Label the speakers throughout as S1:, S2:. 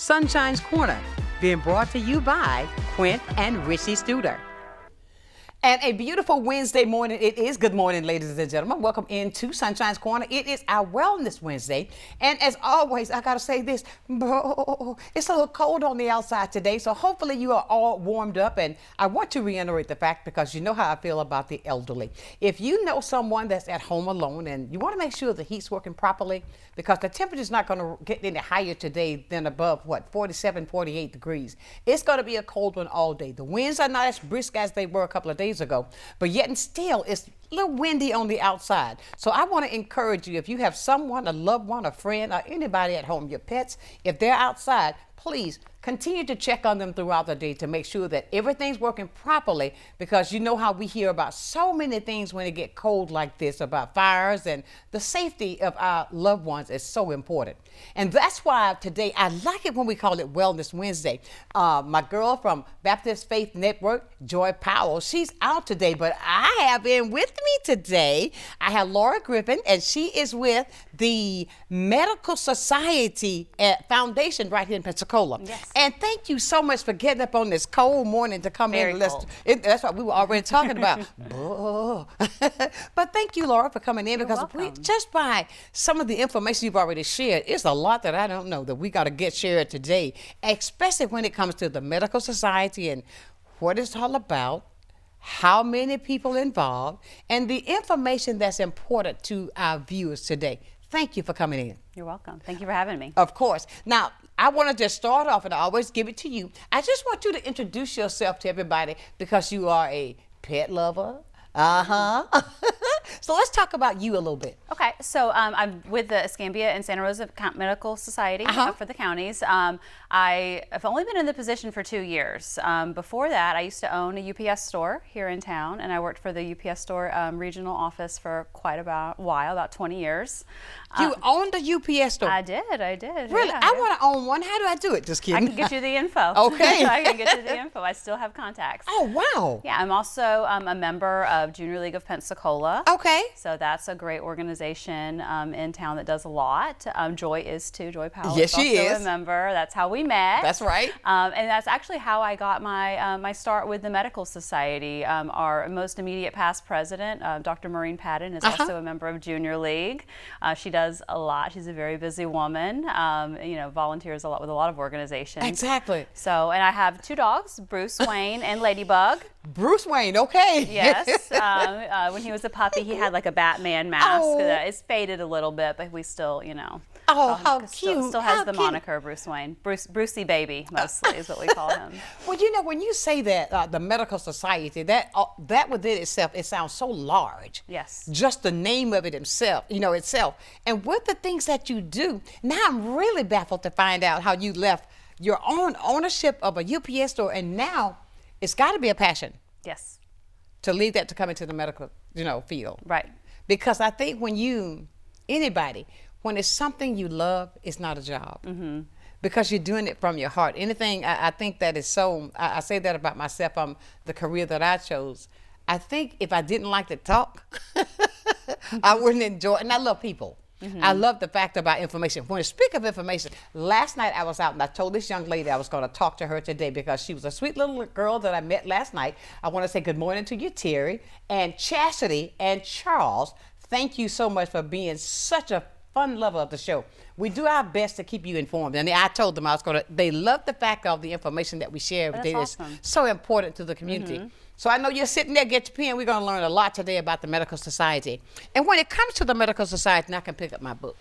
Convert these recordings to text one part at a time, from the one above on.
S1: Sunshine's Corner, being brought to you by Quint and Richie Studer. And a beautiful Wednesday morning it is. Good morning, ladies and gentlemen. Welcome into Sunshine's Corner. It is our Wellness Wednesday. And as always, I got to say this, it's a little cold on the outside today, so hopefully you are all warmed up. And I want to reiterate the fact, because you know how I feel about the elderly. If you know someone that's at home alone and you want to make sure the heat's working properly, because the temperature is not going to get any higher today than above, 47, 48 degrees. It's going to be a cold one all day. The winds are not as brisk as they were a couple of days ago, but yet and still it's a little windy on the outside. So I want to encourage you, if you have someone, a loved one, a friend, or anybody at home, your pets, if they're outside, please continue to check on them throughout the day to make sure that everything's working properly, because you know how we hear about so many things when it get cold like this, about fires, and the safety of our loved ones is so important. And that's why today I like it when we call it Wellness Wednesday. My girl from Baptist Faith Network, Joy Powell, she's out today, but I have in with me today, I have Laura Griffin, and she is with the Medical Society Foundation right here in Pensacola.
S2: Yes.
S1: And thank you so much for getting up on this cold morning to come in and listen. That's what we were already talking about. But thank you, Laura, for coming in.
S2: You're
S1: because
S2: welcome.
S1: Just by some of the information you've already shared, it's a lot that I don't know that we got to get shared today, especially when it comes to the Medical Society and what it's all about, how many people involved, and the information that's important to our viewers today. Thank you for coming in.
S2: You're welcome. Thank you for having me.
S1: Of course. Now, I want to just start off, and I always give it to you. I just want you to introduce yourself to everybody, because you are a pet lover. So let's talk about you a little bit.
S2: Okay, so I'm with the Escambia and Santa Rosa Medical Society for the counties. I have only been in the position for 2 years. Before that, I used to own a UPS store here in town, and I worked for the UPS store regional office for quite a while, about 20 years.
S1: You owned the UPS store?
S2: I did.
S1: Really?
S2: Yeah,
S1: I want to own one. How do I do it? Just kidding.
S2: I can get you the info.
S1: Okay.
S2: I can get you the info. I still have contacts.
S1: Oh, wow.
S2: Yeah, I'm also a member of Junior League of Pensacola.
S1: Okay.
S2: So that's a great organization in town that does a lot. Joy is too. Joy Powell
S1: Yes,
S2: is
S1: she
S2: also
S1: is.
S2: a member. That's how we met.
S1: That's right.
S2: And that's actually how I got my start with the Medical Society. Our most immediate past president, Dr. Maureen Patton, is also a member of Junior League. She does a lot. She's a very busy woman. Volunteers a lot with a lot of organizations.
S1: Exactly.
S2: So, and I have 2 dogs, Bruce Wayne and Ladybug.
S1: Bruce Wayne, okay.
S2: Yes. When he was a puppy, he had like a Batman mask.
S1: Oh.
S2: It's faded a little bit, but we still,
S1: Oh, how cute.
S2: Still has
S1: How
S2: the
S1: cute.
S2: moniker Bruce Wayne. Brucey Baby, mostly, is what we call him.
S1: Well, when you say that, the Medical Society, that within itself, it sounds so large.
S2: Yes.
S1: Just the name of it itself. And with the things that you do, now I'm really baffled to find out how you left your own ownership of a UPS store, and now it's got to be a passion.
S2: Yes.
S1: To leave that to come into the medical, field.
S2: Right.
S1: Because I think when it's something you love, it's not a job. Mm-hmm. Because you're doing it from your heart. Anything, I think that is so, I say that about myself, the career that I chose. I think if I didn't like to talk, I wouldn't enjoy it. And I love people. Mm-hmm. I love the fact about information. When I speak of information, last night I was out and I told this young lady I was going to talk to her today, because she was a sweet little girl that I met last night. I want to say good morning to you, Terry, and Chastity, and Charles. Thank you so much for being such a fun lover of the show. We do our best to keep you informed. And I told them they love the fact of the information that we share every day.
S2: That's awesome.
S1: It's so important to the community. Mm-hmm. So I know you're sitting there, get your pen. We're going to learn a lot today about the Medical Society. And when it comes to the Medical Society, now I can pick up my book.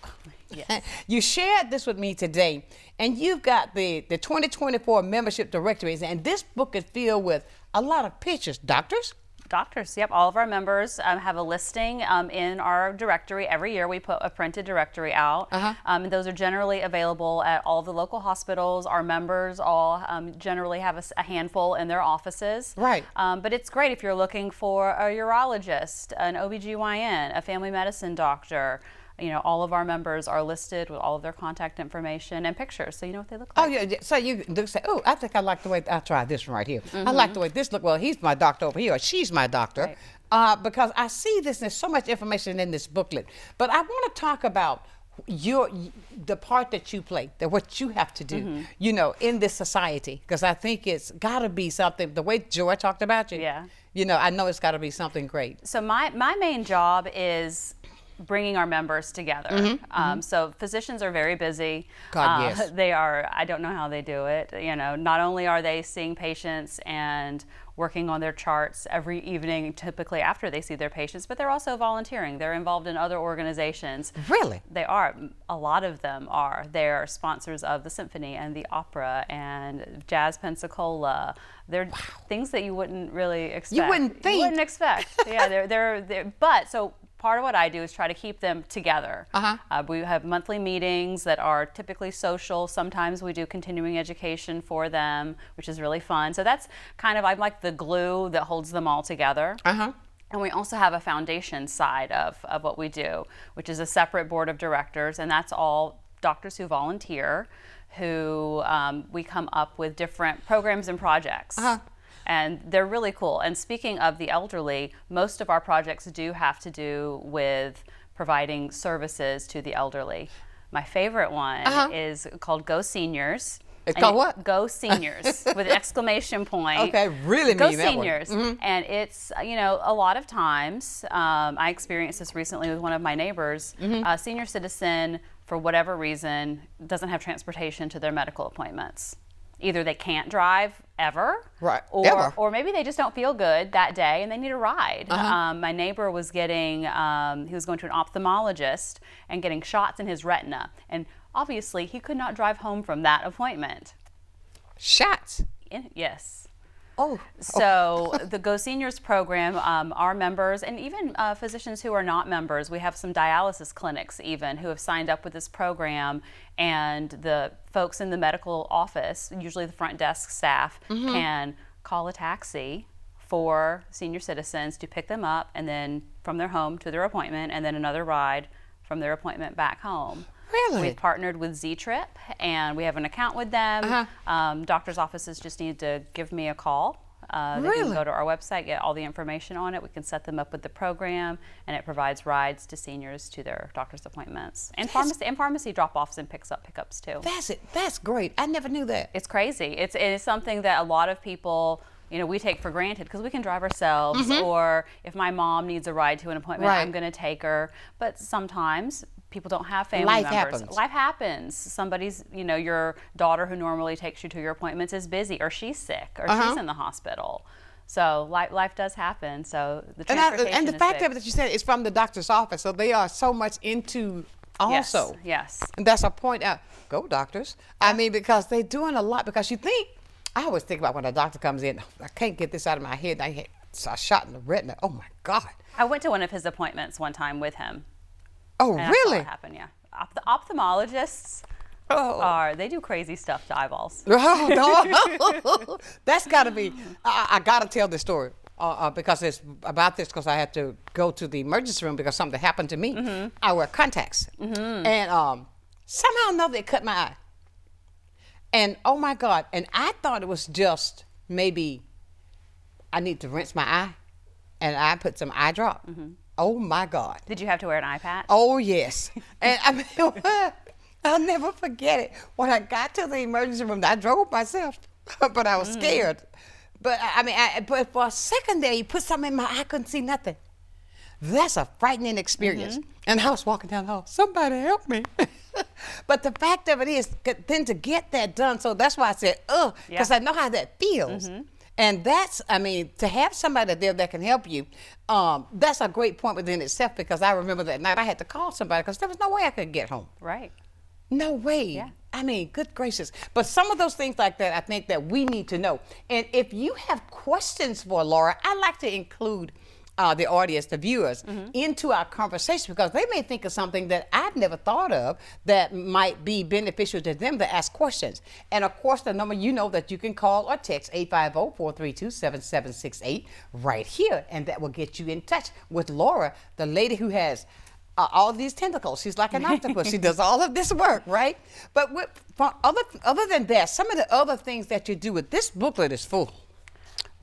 S1: Yes. You shared this with me today, and you've got the 2024 membership directories, and this book is filled with a lot of pictures. Doctors?
S2: Doctors, yep. All of our members have a listing in our directory. Every year we put a printed directory out. And those are generally available at all the local hospitals. Our members all generally have a handful in their offices.
S1: Right.
S2: But it's great if you're looking for a urologist, an OBGYN, a family medicine doctor. All of our members are listed with all of their contact information and pictures, so you know what they look like.
S1: Oh, yeah. So you say, oh, I think I like the way, I'll try this one right here. Mm-hmm. I like the way this look. Well, he's my doctor over here, or she's my doctor. Right. Because I see this, there's so much information in this booklet. But I want to talk about the part that you play, that what you have to do, you know, in this society, because I think it's got to be something. The way Joy talked about you,
S2: Yeah.
S1: you know, I know it's got to be something great.
S2: So my main job is bringing our members together. So physicians are very busy.
S1: God, yes.
S2: They are, I don't know how they do it. You know, not only are they seeing patients and working on their charts every evening, typically after they see their patients, but they're also volunteering. They're involved in other organizations.
S1: Really?
S2: They are. A lot of them are. They're sponsors of the symphony and the opera and Jazz Pensacola. They're things that you wouldn't really expect.
S1: You wouldn't think.
S2: You wouldn't expect. Yeah, they're but so part of what I do is try to keep them together. We have monthly meetings that are typically social. Sometimes we do continuing education for them, which is really fun. So that's kind of, I'm like the glue that holds them all together. And we also have a foundation side of what we do, which is a separate board of directors, and that's all doctors who volunteer, who we come up with different programs and projects. And they're really cool. And speaking of the elderly, most of our projects do have to do with providing services to the elderly. My favorite one is called Go Seniors.
S1: It's called what?
S2: Go Seniors with an exclamation point.
S1: Okay, really
S2: Go
S1: mean that
S2: Seniors.
S1: one.
S2: And it's, you know, a lot of times, I experienced this recently with one of my neighbors, a senior citizen, for whatever reason, doesn't have transportation to their medical appointments. Either they can't drive ever, or maybe they just don't feel good that day and they need a ride. My neighbor was getting, he was going to an ophthalmologist and getting shots in his retina. And obviously he could not drive home from that appointment.
S1: Shots?
S2: Yes.
S1: Oh.
S2: So the Go Seniors program, our members, and even physicians who are not members, we have some dialysis clinics even who have signed up with this program, and the folks in the medical office, usually the front desk staff, can call a taxi for senior citizens to pick them up, and then from their home to their appointment, and then another ride from their appointment back home.
S1: Really?
S2: We've partnered with Z-Trip, and we have an account with them. Doctors' offices just need to give me a call. They can go to our website, get all the information on it. We can set them up with the program, and it provides rides to seniors to their doctor's appointments, and pharmacy drop-offs and pickups too.
S1: That's great. I never knew that.
S2: It's crazy. It is something that a lot of people, you know, we take for granted because we can drive ourselves, or if my mom needs a ride to an appointment, I'm going to take her. But sometimes people don't have family members. Life happens. Somebody's, you know, your daughter who normally takes you to your appointments is busy, or she's sick, or she's in the hospital. So life does happen. So the transportation
S1: and the
S2: is
S1: fact
S2: big.
S1: of it that you said it's from the doctor's office, so they are so much into also.
S2: Yes.
S1: And that's a point out. Go doctors. I mean, because they're doing a lot. Because you think, I always think about when a doctor comes in, I can't get this out of my head. I had a shot in the retina. Oh my God.
S2: I went to one of his appointments one time with him.
S1: Oh,
S2: and
S1: really?
S2: I saw what happened, yeah. The ophthalmologists they do crazy stuff to eyeballs.
S1: That's got to be, I got to tell this story because it's about this, because I had to go to the emergency room because something happened to me. I wear contacts. And somehow or another, they cut my eye. And oh my God, and I thought it was just maybe I need to rinse my eye, and I put some eye drop. Oh my God.
S2: Did you have to wear an eye patch?
S1: Oh yes. And I mean, I'll never forget it. When I got to the emergency room, I drove myself, but I was scared. But I mean, but for a second there, he put something in my eye, I couldn't see nothing. That's a frightening experience. And I was walking down the hall, somebody help me. But the fact of it is, then to get that done, so that's why I said, because I know how that feels. And that's, I mean, to have somebody there that can help you, that's a great point within itself, because I remember that night I had to call somebody because there was no way I could get home.
S2: Right.
S1: No way.
S2: Yeah.
S1: I mean, good gracious. But some of those things like that, I think that we need to know. And if you have questions for Laura, I like to include the audience, the viewers, into our conversation, because they may think of something that I've never thought of that might be beneficial to them to ask questions. And of course, the number, you know, that you can call or text 850-432-7768 right here, and that will get you in touch with Laura, the lady who has all these tentacles. She's like an octopus. She does all of this work, right? But other than that, some of the other things that you do with this booklet is full.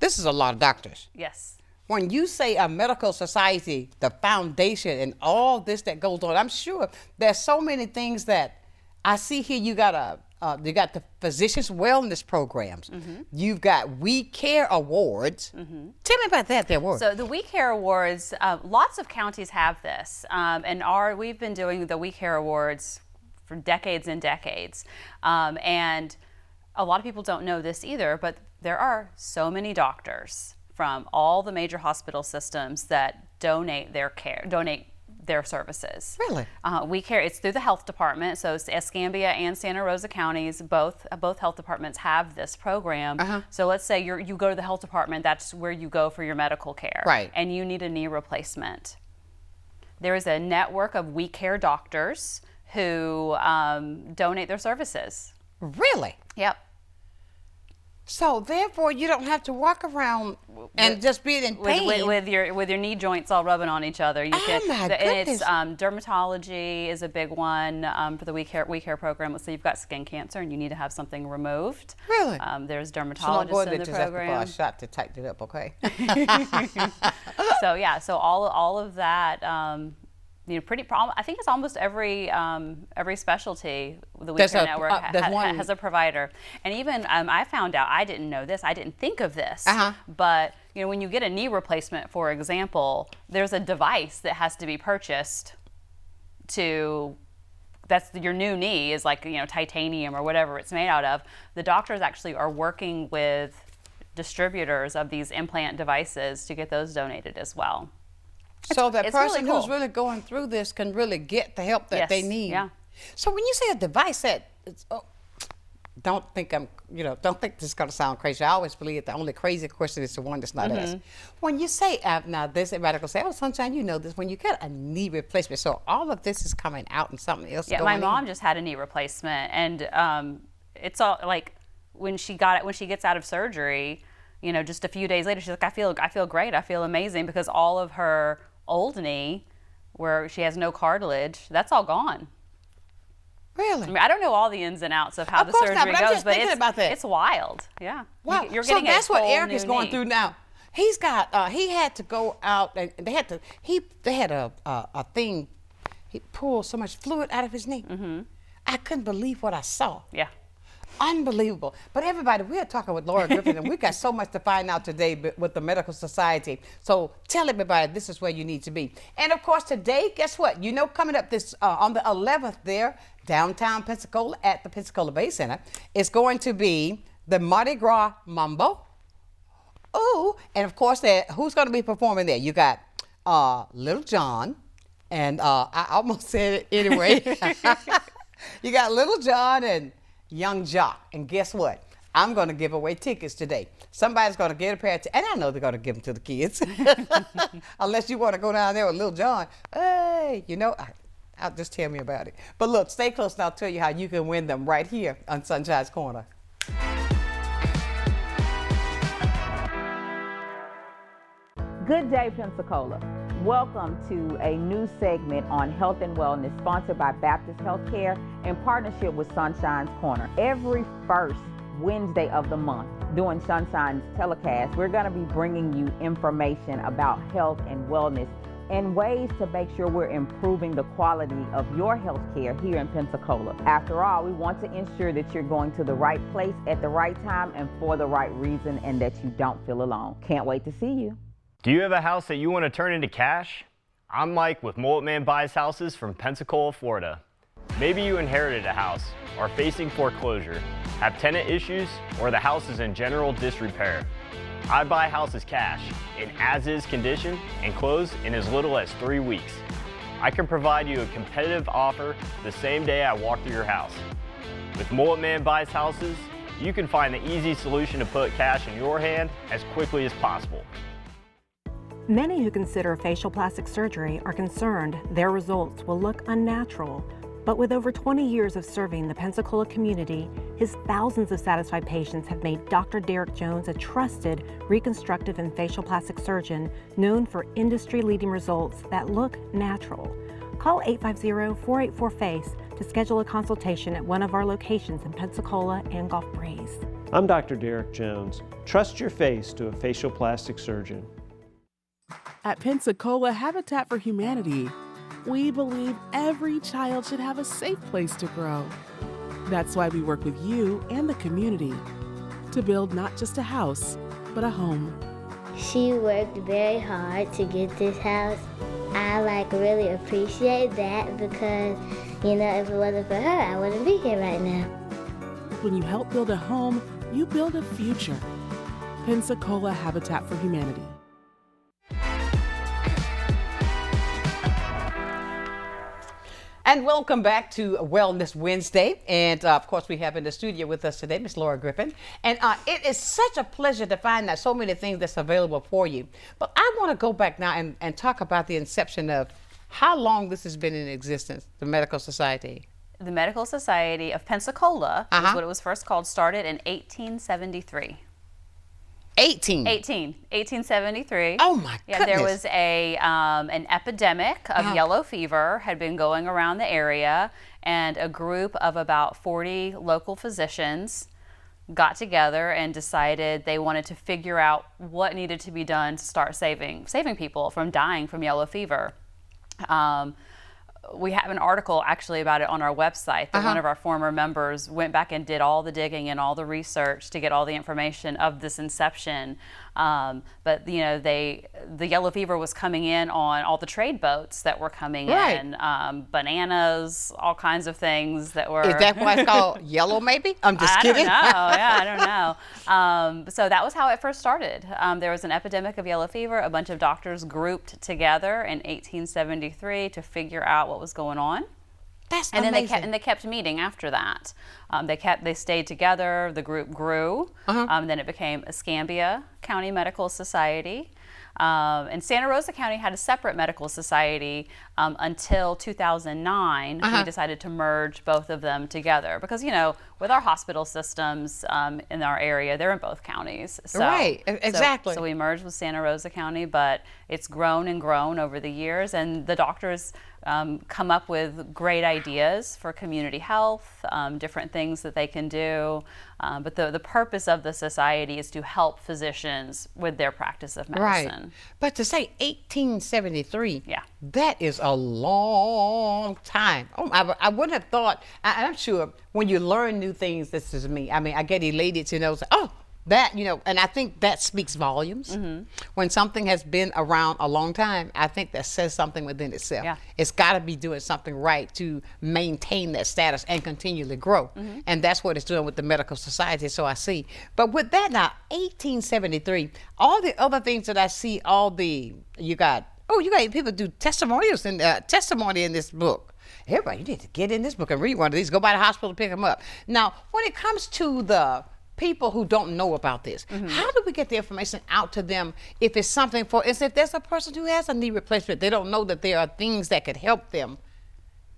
S1: This is a lot of doctors.
S2: Yes.
S1: when you say a medical society, the foundation and all this that goes on, I'm sure there's so many things that I see here. You got the physicians wellness programs. You've got We Care Awards. Tell me about that, the award.
S2: So the We Care Awards, lots of counties have this, and we've been doing the We Care Awards for decades and decades, and a lot of people don't know this either, but there are so many doctors from all the major hospital systems that donate their services.
S1: Really?
S2: We Care, it's through the health department, so Escambia and Santa Rosa counties, both health departments have this program. So let's say you go to the health department, that's where you go for your medical care.
S1: Right.
S2: And you need a knee replacement. There is a network of We Care doctors who donate their services.
S1: Really?
S2: Yep.
S1: So therefore, you don't have to walk around and just be in pain
S2: with your knee joints all rubbing on each other.
S1: My goodness.
S2: It's dermatology is a big one for the We Care program. Let's say you've got skin cancer and you need to have something removed.
S1: Really?
S2: There's
S1: So
S2: dermatologists in the
S1: just
S2: program.
S1: have to a shot to tighten it up, okay?
S2: So yeah, so all of that. I think it's almost every specialty. The We Care Network has a provider, and even I found out, I didn't know this, I didn't think of this, but when you get a knee replacement, for example, there's a device that has to be purchased that's your new knee is like titanium or whatever it's made out of. The doctors actually are working with distributors of these implant devices to get those donated as well.
S1: So that person
S2: really cool.
S1: who's really going through this can really get the help that they need.
S2: Yeah.
S1: So when you say a device that, don't think this is going to sound crazy. I always believe the only crazy question is the one that's not asked. When you say, now this radical say, oh, Sunshine, you know this. When you get a knee replacement, so all of this is coming out and something else
S2: Yeah, my mom just had a knee replacement, and it's all like when she gets out of surgery, just a few days later, she's like, I feel great, I feel amazing, because all of her old knee, where she has no cartilage, that's all gone.
S1: Really?
S2: I mean, I don't know all the ins and outs of how the surgery goes, but it's wild. Yeah.
S1: Wow.
S2: You're getting
S1: so that's what Eric
S2: is
S1: going through now. He's got he had to go out and they had a thing. He pulled so much fluid out of his knee. I couldn't believe what I saw.
S2: Yeah.
S1: Unbelievable. But everybody, we're talking with Laura Griffin, and we got so much to find out today with the Medical Society. So tell everybody this is where you need to be. And of course today, guess what? Coming up this on the 11th there, downtown Pensacola at the Pensacola Bay Center, it's going to be the Mardi Gras Mambo. Oh, and of course, who's going to be performing there? You got Little John, and I almost said it anyway. You got Little John and Young Jock, and guess what? I'm going to give away tickets today. Somebody's going to get a pair of tickets, and I know they're going to give them to the kids. Unless you want to go down there with Little John. Hey, I'll just tell me about it. But look, stay close and I'll tell you how you can win them right here on Sunshine's Corner.
S3: Good day, Pensacola. Welcome to a new segment on health and wellness sponsored by Baptist Healthcare in partnership with Sunshine's Corner. Every first Wednesday of the month during Sunshine's telecast, we're going to be bringing you information about health and wellness and ways to make sure we're improving the quality of your health care here in Pensacola. After all, we want to ensure that you're going to the right place at the right time and for the right reason, and that you don't feel alone. Can't wait to see you.
S4: Do you have a house that you want to turn into cash? I'm Mike with Mullet Man Buys Houses from Pensacola, Florida. Maybe you inherited a house, are facing foreclosure, have tenant issues, or the house is in general disrepair. I buy houses cash, in as-is condition, and close in as little as 3 weeks. I can provide you a competitive offer the same day I walk through your house. With Mullet Man Buys Houses, you can find the easy solution to put cash in your hand as quickly as possible.
S5: Many who consider facial plastic surgery are concerned their results will look unnatural. But with over 20 years of serving the Pensacola community, his thousands of satisfied patients have made Dr. Derek Jones a trusted reconstructive and facial plastic surgeon known for industry-leading results that look natural. Call 850-484-FACE to schedule a consultation at one of our locations in Pensacola and Gulf Breeze.
S6: I'm Dr. Derek Jones. Trust your face to a facial plastic surgeon. At Pensacola Habitat for Humanity, we believe every child should have a safe place to grow. That's why we work with you and the community to build not just a house, but a home.
S7: She worked very hard to get this house. I really appreciate that because, if it wasn't for her, I wouldn't be here right now.
S6: When you help build a home, you build a future. Pensacola Habitat for Humanity.
S1: And welcome back to Wellness Wednesday. And of course, we have in the studio with us today, Miss Laura Griffin. And it is such a pleasure to find out so many things that's available for you. But I want to go back now and talk about the inception of how long this has been in existence, the Medical Society.
S2: The Medical Society of Pensacola is what it was first called, started in 1873. 1873.
S1: Oh my goodness.
S2: Yeah, there was an epidemic of yellow fever had been going around the area, and a group of about 40 local physicians got together and decided they wanted to figure out what needed to be done to start saving people from dying from yellow fever. We have an article actually about it on our website that one of our former members went back and did all the digging and all the research to get all the information of this inception. But the yellow fever was coming in on all the trade boats that were coming in, bananas, all kinds of things that were.
S1: Is that why it's called yellow? Maybe I'm just kidding.
S2: I don't know. So that was how it first started. There was an epidemic of yellow fever. A bunch of doctors grouped together in 1873 to figure out what was going on.
S1: That's
S2: and
S1: amazing.
S2: then they kept meeting after that. They stayed together. The group grew. Then it became Escambia County Medical Society. And Santa Rosa County had a separate medical society until 2009. We decided to merge both of them together because, with our hospital systems in our area, they're in both counties. So,
S1: exactly.
S2: So we merged with Santa Rosa County, but it's grown and grown over the years, and the doctors come up with great ideas for community health, different things that they can do. But the purpose of the society is to help physicians with their practice of medicine.
S1: Right. But to say 1873,
S2: yeah,
S1: that is a long time. Oh, I wouldn't have thought, I'm sure when you learn new things, this is me. I mean, I get elated to know, that, and I think that speaks volumes. When something has been around a long time, I think that says something within itself.
S2: Yeah.
S1: It's got to be doing something right to maintain that status and continually grow. And that's what it's doing with the Medical Society, so I see. But with that now, 1873, all the other things that I see, you got people do testimonials and testimony in this book. Everybody, you need to get in this book and read one of these. Go by the hospital and pick them up. Now, when it comes to the people who don't know about this, how do we get the information out to them if it's something, for instance, if there's a person who has a knee replacement, they don't know that there are things that could help them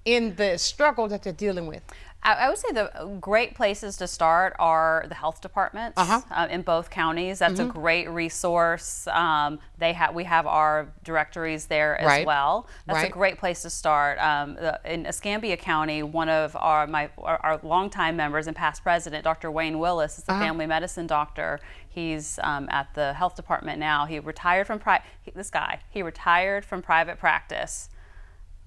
S1: in the struggle that they're dealing with?
S2: I would say the great places to start are the health departments in both counties. That's a great resource. We have our directories there as well. That's a great place to start. In Escambia County, one of our longtime members and past president, Dr. Wayne Willis, is the family medicine doctor. He's at the health department now. He retired from retired from private practice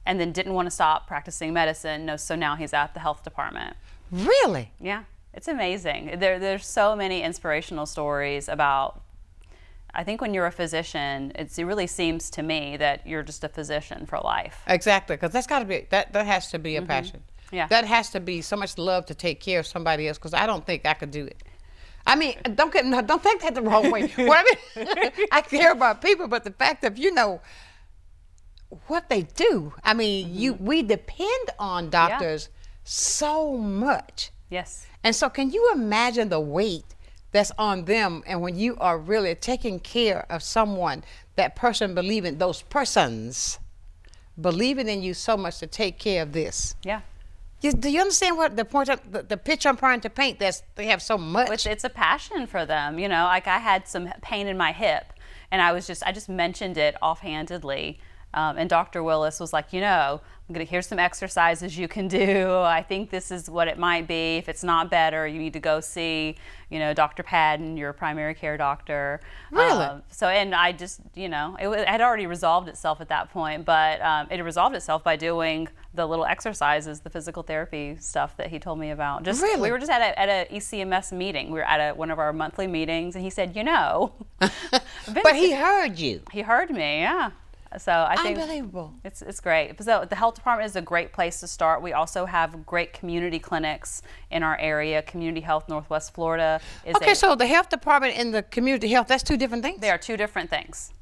S2: and then didn't want to stop practicing medicine. So now he's at the health department.
S1: Really?
S2: Yeah, it's amazing. There's so many inspirational stories about, I think when you're a physician, it really seems to me that you're just a physician for life.
S1: Exactly, because that's got to be, that has to be a passion.
S2: Yeah.
S1: That has to be so much love to take care of somebody else, because I don't think I could do it. I mean, don't take that the wrong way. I care about people, but the fact of, what they do. I mean, we depend on doctors so much.
S2: Yes.
S1: And so can you imagine the weight that's on them, and when you are really taking care of someone, those persons believing in you so much to take care of this.
S2: Yeah.
S1: Do you understand what the point of the picture I'm trying to paint? They have so much.
S2: It's a passion for them. Like I had some pain in my hip, and I just mentioned it offhandedly. And Dr. Willis was like, here's some exercises you can do. I think this is what it might be. If it's not better, you need to go see, Dr. Padden, your primary care doctor.
S1: Really?
S2: And I just, it had already resolved itself at that point, but it resolved itself by doing the little exercises, the physical therapy stuff that he told me about.
S1: Really?
S2: We were just at a ECMS meeting. We were at one of our monthly meetings, and he said,
S1: But he heard you.
S2: He heard me, yeah. So I think
S1: Unbelievable.
S2: it's great. So the health department is a great place to start. We also have great community clinics in our area. Community Health Northwest Florida is
S1: Okay, so the health department and the community health, that's two different things?
S2: They are two different things.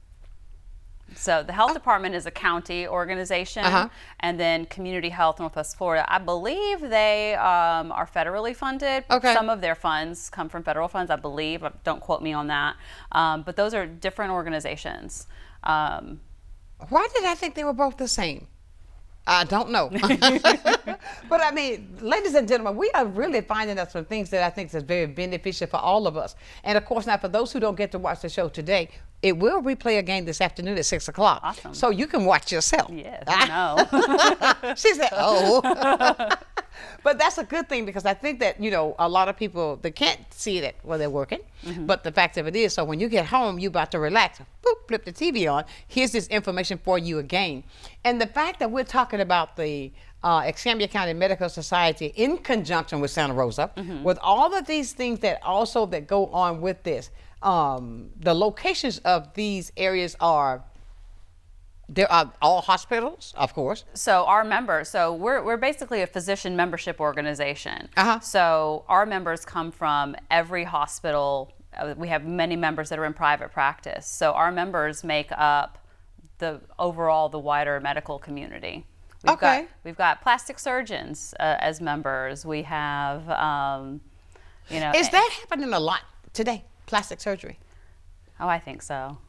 S2: So the health department is a county organization, and then Community Health Northwest Florida, I believe they are federally funded.
S1: Okay.
S2: Some of their funds come from federal funds, I believe. Don't quote me on that. But those are different organizations.
S1: Why did I think they were both the same? I don't know. But I mean, ladies and gentlemen, we are really finding out some things that I think is very beneficial for all of us. And of course, now for those who don't get to watch the show today, it will replay again this afternoon at 6 o'clock.
S2: Awesome.
S1: So you can watch yourself.
S2: Yes, I know.
S1: She said, oh. But that's a good thing, because I think that, a lot of people, they can't see it while they're working. But the fact of it is, so when you get home, you're about to relax, boop, flip the TV on. Here's this information for you again. And the fact that we're talking about the Escambia County Medical Society in conjunction with Santa Rosa, with all of these things that go on with this, the locations of these areas there are all hospitals, of course.
S2: So our members, we're basically a physician membership organization. So our members come from every hospital. We have many members that are in private practice. So our members make up the wider medical community. We've got plastic surgeons as members. We have,
S1: Is that happening a lot today, plastic surgery?
S2: Oh, I think so.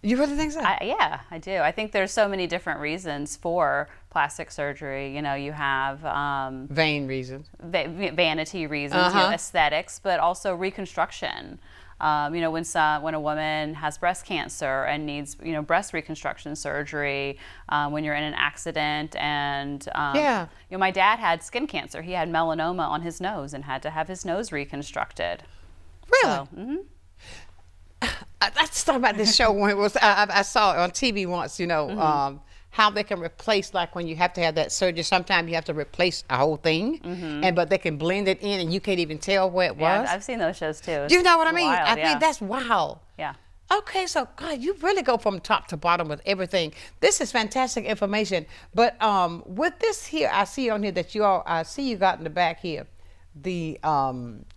S1: You really think so?
S2: Yeah, I do. I think there's so many different reasons for plastic surgery. You have
S1: vain reasons,
S2: vanity reasons, aesthetics, but also reconstruction. When a woman has breast cancer and needs breast reconstruction surgery, when you're in an accident, and my dad had skin cancer. He had melanoma on his nose and had to have his nose reconstructed.
S1: Really?
S2: So,
S1: Let's talk about this show when it was. I saw it on TV once. How they can replace, like when you have to have that surgery. Sometimes you have to replace a whole thing, but they can blend it in, and you can't even tell where it was.
S2: I've seen those shows too.
S1: You know what I mean?
S2: Wild,
S1: I think that's wild.
S2: Yeah.
S1: Okay, so God, you really go from top to bottom with everything. This is fantastic information. But with this here, I see on here that I see you got in the back here, the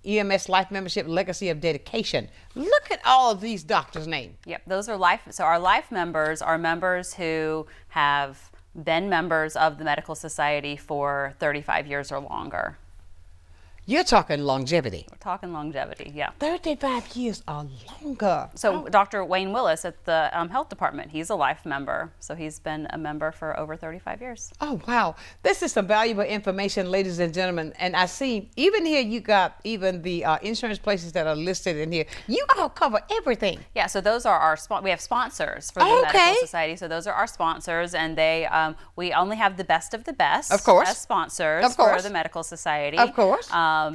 S1: EMS Life Membership Legacy of Dedication. Look at all of these doctors' names.
S2: Yep, those are life. So our life members are members who have been members of the Medical Society for 35 years or longer.
S1: You're talking longevity.
S2: We're talking longevity, yeah.
S1: 35 years or longer.
S2: So Dr. Wayne Willis at the health department, he's a life member. So he's been a member for over 35 years.
S1: Oh, wow. This is some valuable information, ladies and gentlemen. And I see even here you got even the insurance places that are listed in here. You all cover everything.
S2: Yeah, so those are we have sponsors for the Medical Society. So those are our sponsors, and we only have the best of the best as sponsors for the Medical Society.
S1: Of course.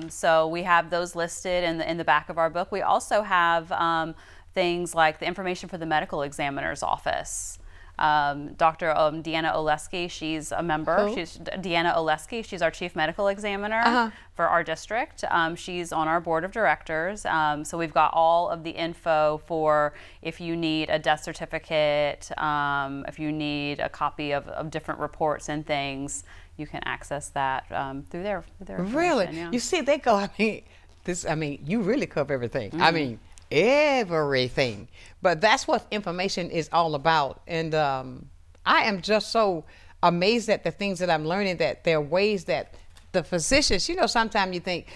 S2: So we have those listed in the back of our book. We also have things like the information for the medical examiner's office. Dr. Deanna Oleski, she's a member. She's Deanna Oleski. She's our chief medical examiner for our district. She's on our board of directors. So we've got all of the info for if you need a death certificate, if you need a copy of different reports and things. You can access that through their
S1: Really?
S2: Yeah.
S1: You see, they go, you really cover everything. I mean, everything. But that's what information is all about. And I am just so amazed at the things that I'm learning, that there are ways that the physicians, sometimes you think,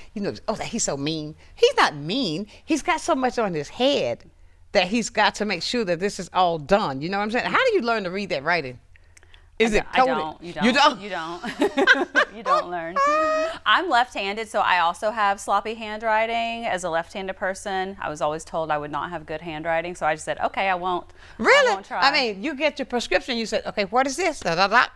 S1: he's so mean. He's not mean. He's got so much on his head that he's got to make sure that this is all done. You know what I'm saying? How do you learn to read that writing? Is it coded?
S2: You don't. You don't learn. I'm left-handed, so I also have sloppy handwriting. As a left-handed person, I was always told I would not have good handwriting, so I just said, okay, I won't.
S1: Really?
S2: I won't try.
S1: You get your prescription, you said, okay, what is this? Da, da, da.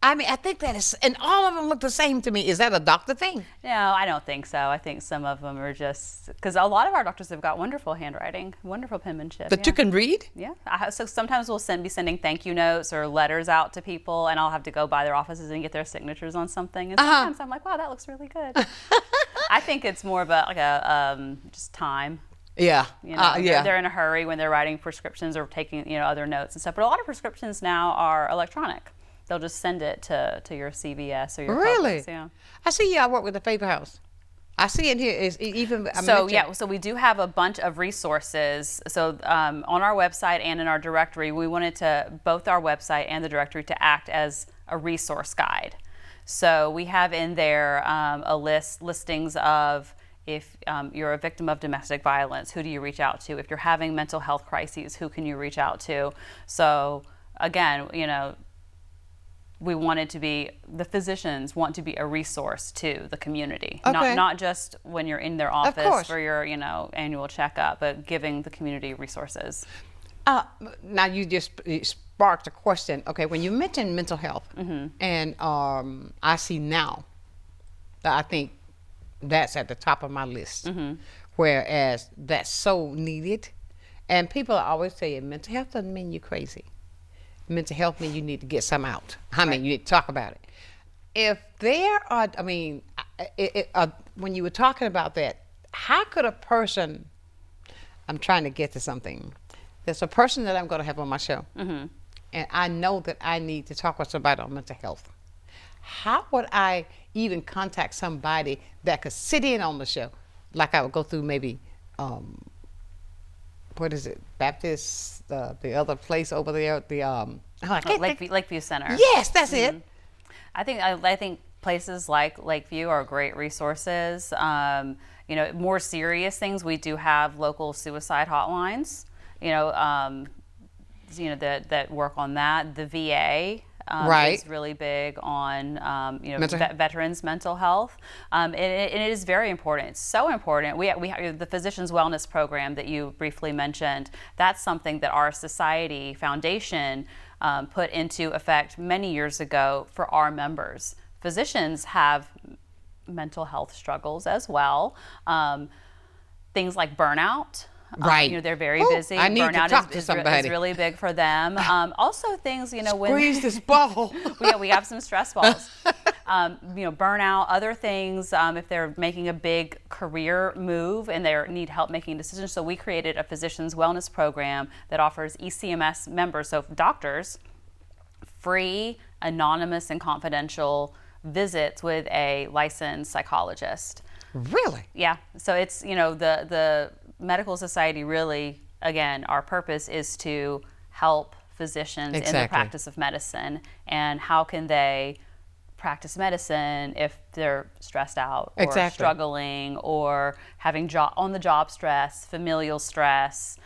S1: I mean, I think that is, and all of them look the same to me. Is that a doctor thing?
S2: No, I don't think so. I think some of them are just, because a lot of our doctors have got wonderful handwriting, wonderful penmanship.
S1: That you can read?
S2: Yeah. So sometimes we'll be sending thank you notes or letters out to people, and I'll have to go by their offices and get their signatures on something. And sometimes I'm like, wow, that looks really good. I think it's more of just time.
S1: Yeah.
S2: They're in a hurry when they're writing prescriptions or taking other notes and stuff. But a lot of prescriptions now are electronic. They'll just send it to your CVS or your
S1: Really?
S2: Publix, yeah.
S1: I see y'all work with the Favor House. I see in here is even.
S2: So we do have a bunch of resources. So on our website and in our directory, we wanted both our website and the directory to act as a resource guide. So we have in there listings of, if you're a victim of domestic violence, who do you reach out to? If you're having mental health crises, who can you reach out to? So again, we wanted to be, the physicians want to be a resource to the community.
S1: Okay.
S2: Not just when you're in their office for your annual checkup, but giving the community resources.
S1: Now you just sparked a question. Okay, when you mentioned mental health, and I see now that I think that's at the top of my list, whereas that's so needed. And people always say mental health doesn't mean you're crazy. Mental health means you need to get some out. I mean, you need to talk about it. If there are, when you were talking about that, how could a person, I'm trying to get to something. There's a person that I'm going to have on my show, and I know that I need to talk with somebody on mental health. How would I even contact somebody that could sit in on the show? Like I would go through maybe, what is it, Baptist, the other place over there,
S2: Lakeview Center.
S1: Yes, that's it.
S2: I think places like Lakeview are great resources. More serious things, we do have local suicide hotlines. That work on that. The VA. Is really big on veterans' mental health, and it is very important. It's so important. We have the Physicians Wellness Program that you briefly mentioned. That's something that our society foundation put into effect many years ago for our members. Physicians have mental health struggles as well. Things like burnout.
S1: Right.
S2: They're very busy.
S1: I need
S2: Burnout
S1: to talk to somebody.
S2: is really big for them. Also things, when
S1: squeeze this ball.
S2: we have some stress balls. Burnout, other things, if they're making a big career move and they need help making decisions. So we created a Physicians Wellness Program that offers ECMS members, so doctors, free, anonymous, and confidential visits with a licensed psychologist.
S1: Really?
S2: Yeah. So it's, the medical society really, again, our purpose is to help physicians in the practice of medicine. And how can they practice medicine if they're stressed out or struggling or having on-the-job stress, familial stress.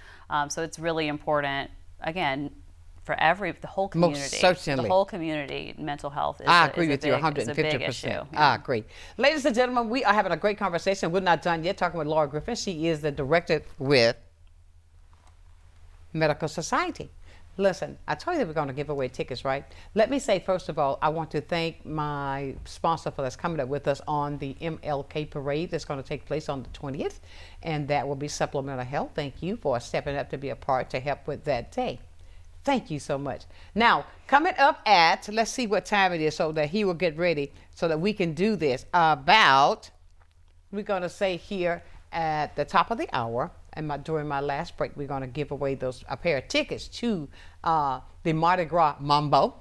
S2: So it's really important, again, for the whole community.
S1: Most certainly.
S2: The whole community, mental health is
S1: I agree with you
S2: 150%. Big issue. Yeah.
S1: I agree. Ladies and gentlemen, we are having a great conversation. We're not done yet talking with Laura Griffin. She is the director with Medical Society. Listen, I told you that we're going to give away tickets, right? Let me say, first of all, I want to thank my sponsor for that's coming up with us on the MLK Parade that's going to take place on the 20th, and that will be Supplemental Health. Thank you for stepping up to be a part to help with that day. Thank you so much. Now, coming up at, let's see what time it is so that he will get ready so that we can do this about, we're going to say here at the top of the hour, and during my last break, we're going to give away a pair of tickets to the Mardi Gras Mambo.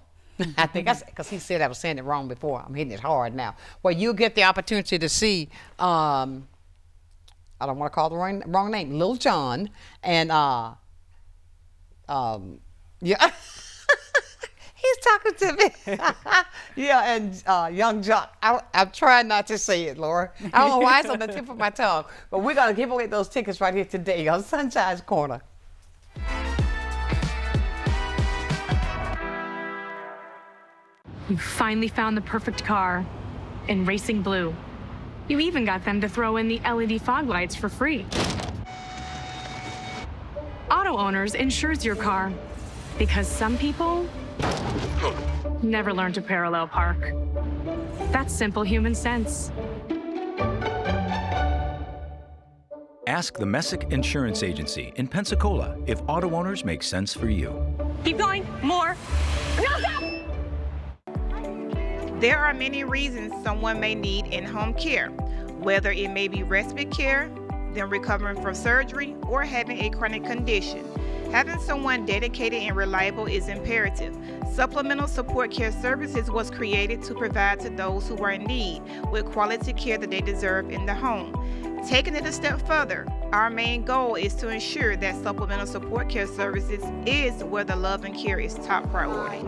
S1: I think because he said I was saying it wrong before. I'm hitting it hard now. Well, you'll get the opportunity to see, I don't want to call the wrong name, Lil Jon, and yeah, he's talking to me. Yeah, and Young Jock. I'm trying not to say it, Laura. I don't know why it's on the tip of my tongue. But we're going to give away those tickets right here today on Sunshine's Corner.
S8: You finally found the perfect car in Racing Blue. You even got them to throw in the LED fog lights for free. Auto Owners insures your car because some people Never learned to parallel park. That's simple human sense.
S9: Ask the Messick Insurance Agency in Pensacola if auto owners make sense for you.
S8: Keep going. More. No, stop!
S10: There are many reasons someone may need in-home care, whether it may be respite care, them recovering from surgery, or having a chronic condition. Having someone dedicated and reliable is imperative. Supplemental Support Care Services was created to provide to those who are in need with quality care that they deserve in the home. Taking it a step further, our main goal is to ensure that Supplemental Support Care Services is where the love and care is top priority.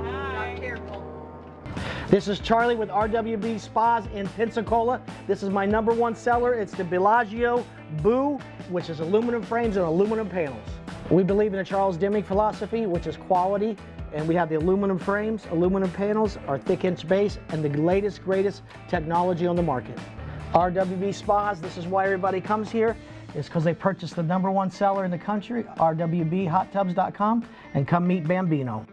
S11: This is Charlie with RWB Spas in Pensacola. This is my #1 seller. It's the Bellagio Boo, which is aluminum frames and aluminum panels. We believe in the Charles Deming philosophy, which is quality, and we have the aluminum frames, aluminum panels, our thick-inch base, and the latest, greatest technology on the market. RWB Spas, this is why everybody comes here. It's because they purchased the #1 seller in the country, rwbhottubs.com, and come meet Bambino.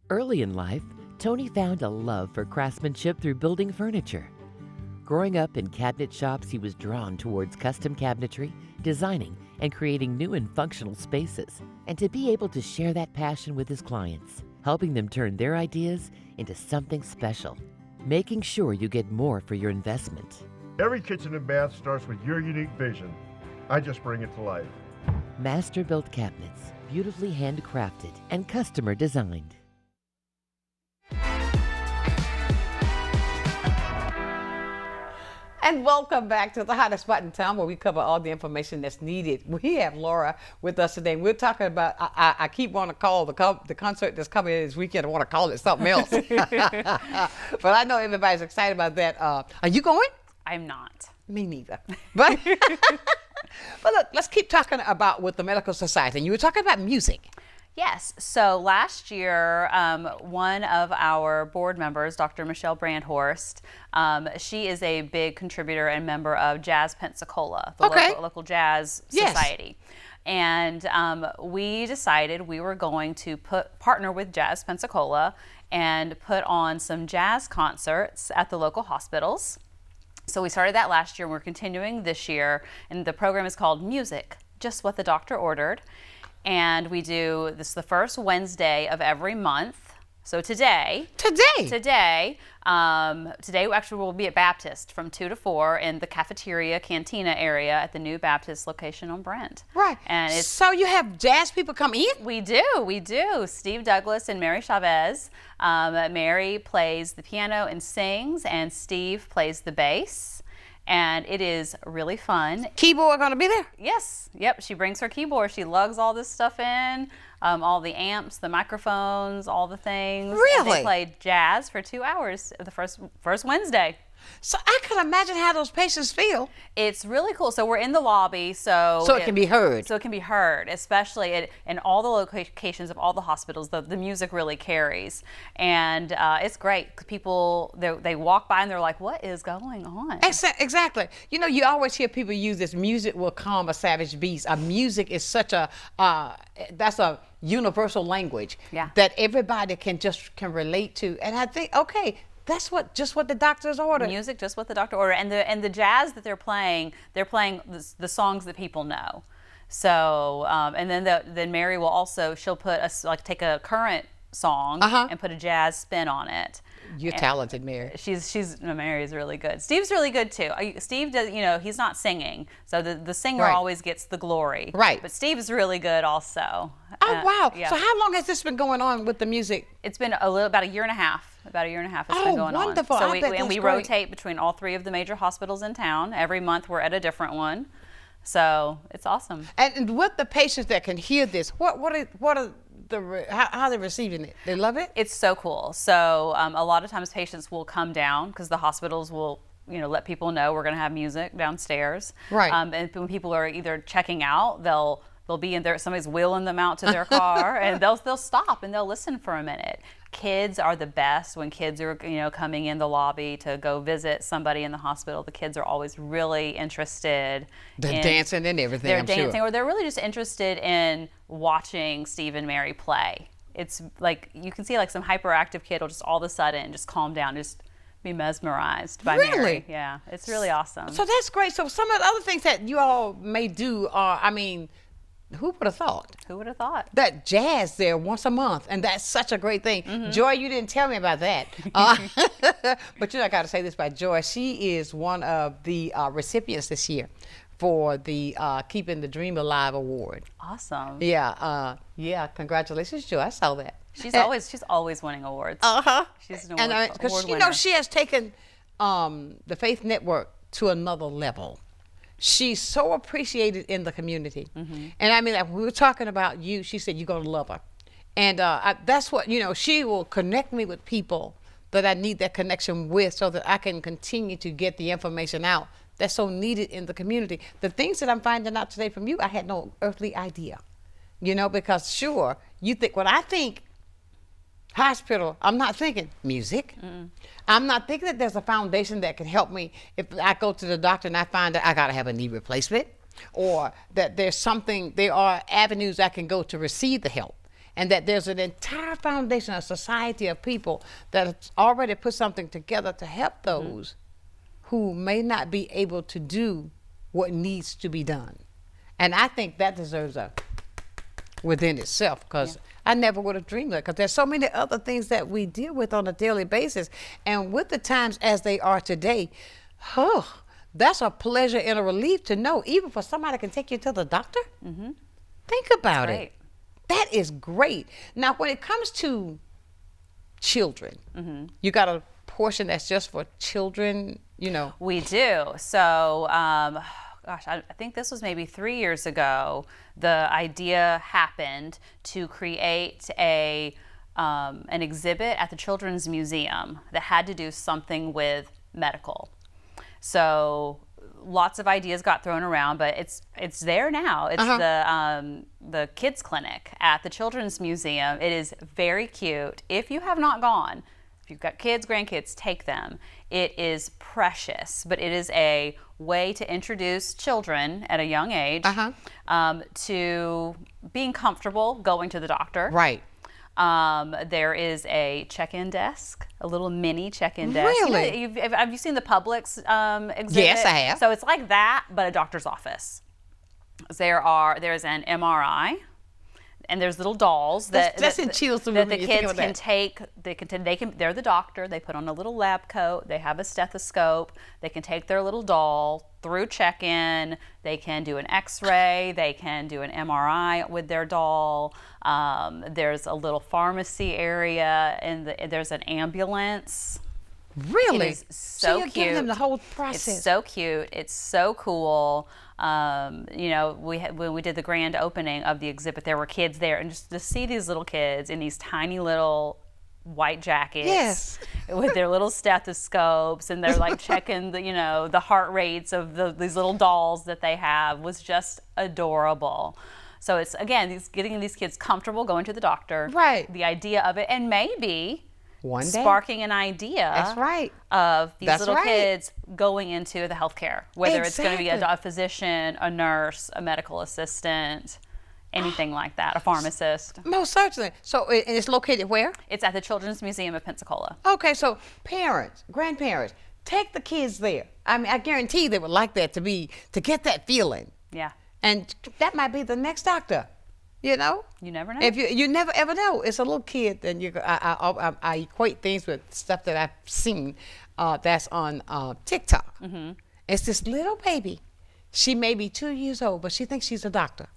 S12: Early in life, Tony found a love for craftsmanship through building furniture. Growing up in cabinet shops, he was drawn towards custom cabinetry, designing, and creating new and functional spaces, and to be able to share that passion with his clients, helping them turn their ideas into something special, making sure you get more for your investment.
S13: Every kitchen and bath starts with your unique vision. I just bring it to life.
S12: Master-built cabinets, beautifully handcrafted and customer designed.
S1: And welcome back to the hottest spot in town where we cover all the information that's needed. We have Laura with us today. We're talking about, I keep wanting to call the concert that's coming in this weekend, I want to call it something else. But I know everybody's excited about that. Are you going?
S2: I'm not.
S1: Me neither. But, but look, let's keep talking about with the Medical Society. And you were talking about music.
S2: Yes. So last year, one of our board members, Dr. Michelle Brandhorst, she is a big contributor and member of Jazz Pensacola, the local jazz society. And we decided we were going to partner with Jazz Pensacola and put on some jazz concerts at the local hospitals. So we started that last year and we're continuing this year. And the program is called Music, Just What the Doctor Ordered. And we do this the first Wednesday of every month. So today actually we'll be at Baptist from 2 to 4 in the cafeteria cantina area at the new Baptist location on Brent.
S1: Right.
S2: And
S1: so you have jazz people come in?
S2: We do. Steve Douglas and Mary Chavez. Mary plays the piano and sings, and Steve plays the bass. And it is really fun.
S1: Keyboard gonna be there?
S2: Yes. Yep. She brings her keyboard. She lugs all this stuff in, all the amps, the microphones, all the things.
S1: Really?
S2: And they play jazz for 2 hours the first Wednesday.
S1: So I can imagine how those patients feel.
S2: It's really cool. So we're in the lobby, so
S1: it can be heard.
S2: So it can be heard, especially in all the locations of all the hospitals. The music really carries, and it's great. People they walk by and they're like, "What is going on?"
S1: Exactly. You know, you always hear people use this. Music will calm a savage beast. Music is such a that's a universal language that everybody can relate to. And I think, okay, that's just what the doctors ordered.
S2: Music, just what the doctor ordered, and the jazz that they're playing the songs that people know. So and then Mary will also she'll put take a current song and put a jazz spin on it.
S1: You're talented, Mary.
S2: Mary is really good. Steve's really good too. Steve does, he's not singing, so the singer always gets the glory.
S1: Right.
S2: But Steve's really good also.
S1: Oh wow! Yeah. So how long has this been going on with the music?
S2: It's been about a year and a half. About a year and a half it's been going
S1: wonderful.
S2: on. So we rotate between all 3 of the major hospitals in town. Every month we're at a different one. So it's awesome.
S1: And with the patients that can hear this, how are they receiving it? They love it?
S2: It's so cool. So a lot of times patients will come down because the hospitals will let people know we're going to have music downstairs.
S1: Right.
S2: And when people are either checking out, they'll be in there, somebody's wheeling them out to their car and they'll stop and they'll listen for a minute. Kids are the best when kids are coming in the lobby to go visit somebody in the hospital. The kids are always really interested.
S1: They're dancing and everything.
S2: They're dancing, or they're really just interested in watching Steve and Mary play. it's like you can see like some hyperactive kid will just all of a sudden just calm down, just be mesmerized by
S1: Really?
S2: Mary. Yeah, it's really awesome.
S1: So that's great. So some of the other things that you all may do are, I mean, who would have thought?
S2: Who would have thought?
S1: That jazz there once a month, and that's such a great thing. Joy, you didn't tell me about that. But you know, I got to say this about Joy. She is one of the recipients this year for the Keeping the Dream Alive Award.
S2: Awesome.
S1: Yeah, congratulations, Joy. I saw that.
S2: She's always winning awards. She's an award
S1: Because
S2: winner.
S1: she has taken the Faith Network to another level. She's so appreciated in the community. And I mean, like, we were talking about you, she said you're gonna love her. And that's what, she will connect me with people that I need that connection with so that I can continue to get the information out that's so needed in the community. The things that I'm finding out today from you, I had no earthly idea. Because sure, you think, when I think hospital, I'm not thinking music. I'm not thinking that there's a foundation that can help me if I go to the doctor and I find that I gotta have a knee replacement, or that there are avenues I can go to receive the help, and that there's an entire foundation, a society of people that have already put something together to help those who may not be able to do what needs to be done. And I think that deserves a within itself, because I never would have dreamed of it, because there's so many other things that we deal with on a daily basis. And with the times as they are today, that's a pleasure and a relief to know, even for somebody can take you to the doctor. Think about it. That is great. Now, when it comes to children, you got a portion that's just for children,
S2: We do. So, gosh, I think this was maybe 3 years ago. The idea happened to create an exhibit at the Children's Museum that had to do something with medical. So lots of ideas got thrown around, but it's there now. It's the kids clinic at the Children's Museum. It is very cute. If you have not gone, if you've got kids, grandkids, take them. It is precious, but it is a way to introduce children at a young age to being comfortable going to the doctor.
S1: Right.
S2: There is a check-in desk, a little mini check-in desk.
S1: Really?
S2: Have you seen the Publix exhibit?
S1: Yes, I have.
S2: So it's like that, but a doctor's office. There's an MRI. And there's little dolls that the kids can take. They're the doctor. They put on a little lab coat. They have a stethoscope. They can take their little doll through check-in. They can do an X-ray. They can do an MRI with their doll. There's a little pharmacy area, and there's an ambulance.
S1: Really?
S2: It is so
S1: you're
S2: cute.
S1: giving them the whole process.
S2: It's so cute. It's so cool. When we did the grand opening of the exhibit, there were kids there, and just to see these little kids in these tiny little white jackets with their little stethoscopes, and they're like checking the heart rates of these little dolls that they have, was just adorable. So it's, again, getting these kids comfortable going to the doctor.
S1: Right.
S2: The idea of it, and maybe
S1: one day
S2: sparking an idea.
S1: That's right.
S2: Of these little kids going into the healthcare, whether it's going to be a physician, a nurse, a medical assistant, anything like that, a pharmacist.
S1: Most certainly. So it's located where?
S2: It's at the Children's Museum of Pensacola.
S1: Okay, so parents, grandparents, take the kids there. I mean, I guarantee they would like that to get that feeling.
S2: Yeah.
S1: And that might be the next doctor. You
S2: never know.
S1: If you never ever know. It's a little kid, and I equate things with stuff that I've seen that's on TikTok. It's this little baby. She may be 2 years old, but she thinks she's a doctor.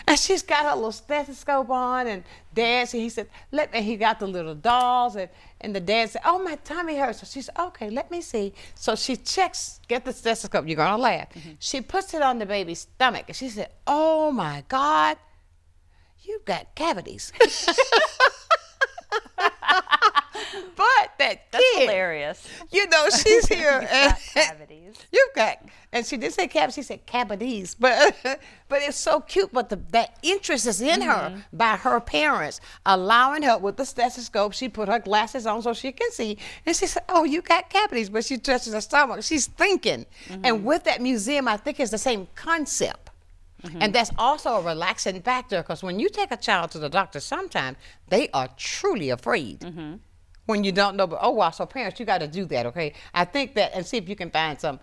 S1: And she's got her little stethoscope on, and he said, he got the little dolls, and the dad said, oh, my tummy hurts. So she said, okay, let me see. So she checks, get the stethoscope, you're gonna laugh. She puts it on the baby's stomach, and she said, oh my God, you've got cavities. But that
S2: That's
S1: kid,
S2: hilarious.
S1: She's here.
S2: You've got cavities.
S1: And she didn't say cavities, she said cavities. But it's so cute. But that interest is in her by her parents, allowing her with the stethoscope. She put her glasses on so she can see. And she said, oh, you got cavities. But she touches her stomach. She's thinking. And with that museum, I think it's the same concept. And that's also a relaxing factor, because when you take a child to the doctor, sometimes they are truly afraid. When you don't know, but oh wow, so parents, you got to do that, okay? I think that, and see if you can find some,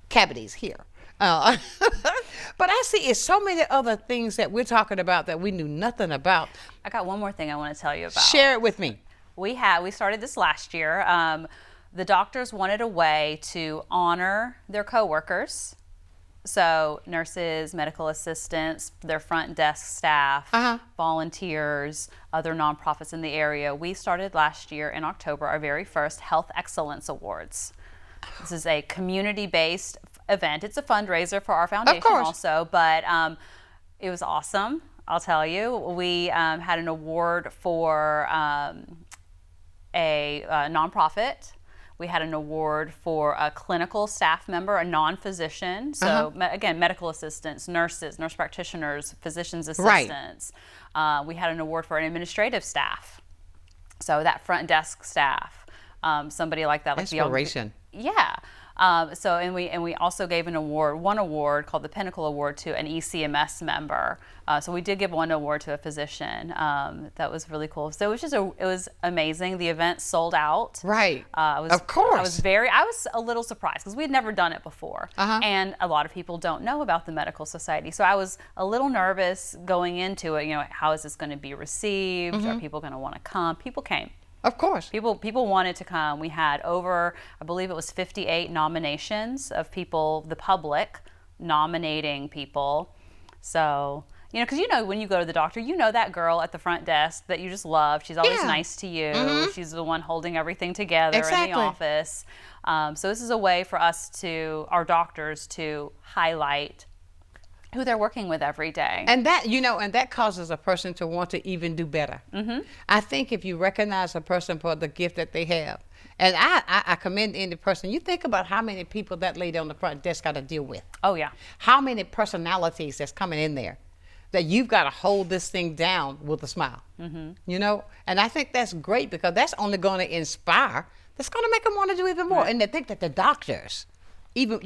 S1: cavities here. But I see it's so many other things that we're talking about that we knew nothing about.
S2: I got one more thing I want to tell you about.
S1: Share it with me.
S2: We started this last year. The doctors wanted a way to honor their coworkers. So nurses, medical assistants, their front desk staff, volunteers, other nonprofits in the area. We started last year in October our very first Health Excellence Awards. This is a community-based event. It's a fundraiser for our foundation also, but it was awesome, I'll tell you. We had an award for a nonprofit. We had an award for a clinical staff member, a non-physician. So again, medical assistants, nurses, nurse practitioners, physician's assistants. We had an award for an administrative staff. So that front desk staff, somebody like that.
S1: Inspiration.
S2: And we also gave one award called the Pinnacle Award to an ECMS member. So we did give one award to a physician. That was really cool. So it was amazing. The event sold out.
S1: Right.
S2: Of course. I was a little surprised because we'd never done it before. And a lot of people don't know about the medical society. So I was a little nervous going into it. How is this going to be received? Are people going to want to come? People came.
S1: Of course.
S2: People wanted to come. We had over, I believe it was 58 nominations of people, the public, nominating people. So, because when you go to the doctor, that girl at the front desk that you just love. She's always nice to you. She's the one holding everything together in the office. So this is a way for our doctors to highlight who they're working with every day.
S1: And that causes a person to want to even do better. I think if you recognize a person for the gift that they have, and I commend any person, you think about how many people that lady on the front desk got to deal with.
S2: Oh, yeah.
S1: How many personalities that's coming in there that you've got to hold this thing down with a smile. And I think that's great, because that's only going to inspire, that's going to make them want to do even more. And they think that the doctors, even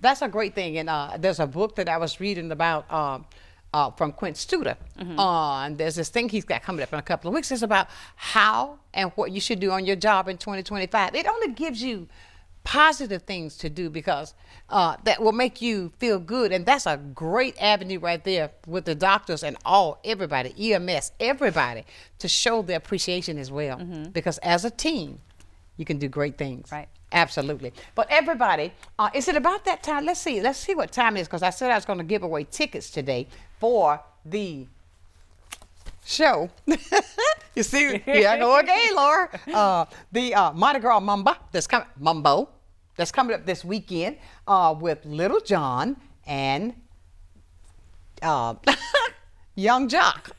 S1: that's a great thing. And there's a book that I was reading about from Quint Studer. And there's this thing he's got coming up in a couple of weeks. It's about how and what you should do on your job in 2025. It only gives you positive things to do, because that will make you feel good. And that's a great avenue right there with the doctors and everybody, EMS, everybody, to show their appreciation as well. Because as a team, you can do great things.
S2: Right.
S1: Absolutely. But everybody, is it about that time? Let's see what time it is, because I said I was going to give away tickets today for the show. You see, here I go again, Laura. The Mardi Gras Mambo that's coming up this weekend with Little John and Young Jock.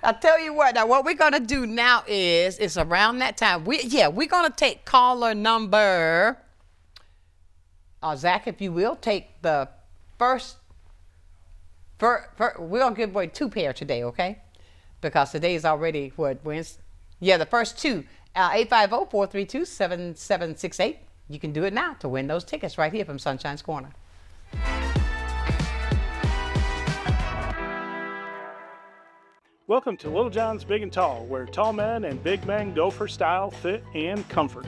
S1: I tell you what, now what we're going to do now is, it's around that time. We're going to take caller number, Zach, if you will, take the first, we're going to give away 2 pair today, okay? Because today is already, Wednesday? Yeah, the first 2, 850-432-7768. You can do it now to win those tickets right here from Sonshine's Corner.
S14: Welcome to Little John's Big and Tall, where tall men and big men go for style, fit, and comfort.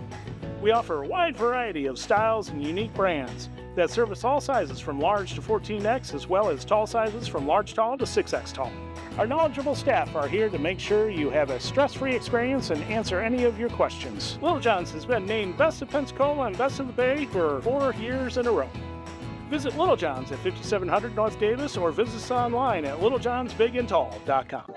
S14: We offer a wide variety of styles and unique brands that service all sizes from large to 14X, as well as tall sizes from large tall to 6X tall. Our knowledgeable staff are here to make sure you have a stress-free experience and answer any of your questions. Little John's has been named Best of Pensacola and Best of the Bay for 4 years in a row. Visit Little John's at 5700 North Davis, or visit us online at littlejohnsbigandtall.com.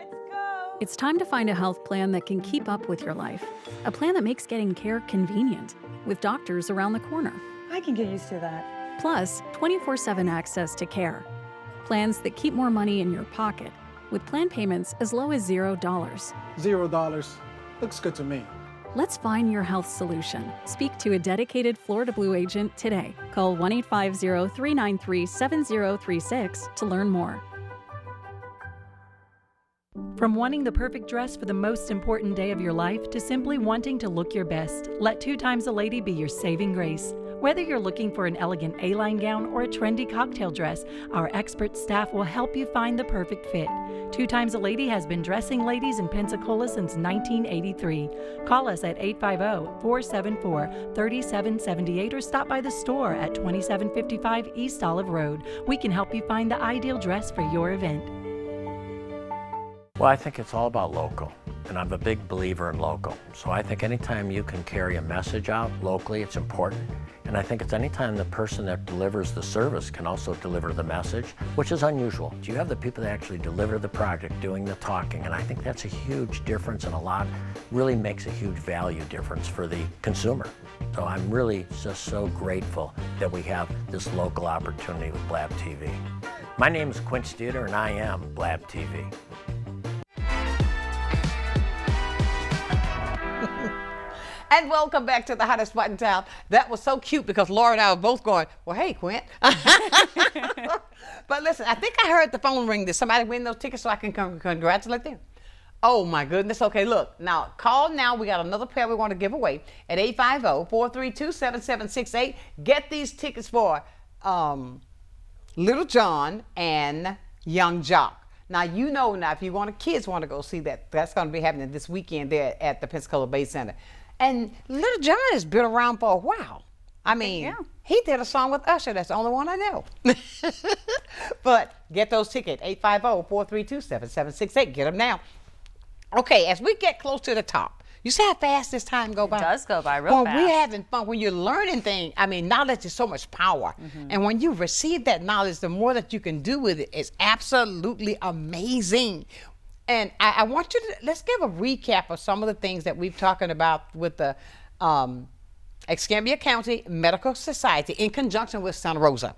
S15: It's time to find a health plan that can keep up with your life. A plan that makes getting care convenient, with doctors around the corner.
S16: I can get used to that.
S15: Plus, 24/7 access to care. Plans that keep more money in your pocket, with plan payments as low as $0.
S16: $0. Looks good to me.
S15: Let's find your health solution. Speak to a dedicated Florida Blue agent today. Call 1-850-393-7036 to learn more.
S17: From wanting the perfect dress for the most important day of your life to simply wanting to look your best, let 2 Times a Lady be your saving grace. Whether you're looking for an elegant A-line gown or a trendy cocktail dress, our expert staff will help you find the perfect fit. 2 Times a Lady has been dressing ladies in Pensacola since 1983. Call us at 850-474-3778 or stop by the store at 2755 East Olive Road. We can help you find the ideal dress for your event.
S18: Well, I think it's all about local, and I'm a big believer in local. So I think anytime you can carry a message out locally, it's important. And I think it's anytime the person that delivers the service can also deliver the message, which is unusual. You have the people that actually deliver the project doing the talking, and I think that's a huge difference, and really makes a huge value difference for the consumer. So I'm really just so grateful that we have this local opportunity with Blab TV. My name is Quint Studer, and I am Blab TV.
S1: And welcome back to the hottest spot in town. That was so cute because Laura and I were both going, well, hey, Quint. But listen, I think I heard the phone ring. Did somebody win those tickets so I can congratulate them? Oh, my goodness. Okay, look. Now, call now. We got another pair we want to give away at 850-432-7768. Get these tickets for Little John and Young Jock. Now, you know now, if you kids want to go see that, that's going to be happening this weekend there at the Pensacola Bay Center. And Little John has been around for a while. I mean, he did a song with Usher. That's the only one I know. But get those tickets, 850-432-7768. Get them now. Okay, as we get close to the top, you see how fast this time go by?
S2: It does go by real fast.
S1: When we're having fun, when you're learning things, I mean, knowledge is so much power. And when you receive that knowledge, the more that you can do with it is absolutely amazing. And I want you to, let's give a recap of some of the things that we've talking about with the Escambia County Medical Society in conjunction with Santa Rosa.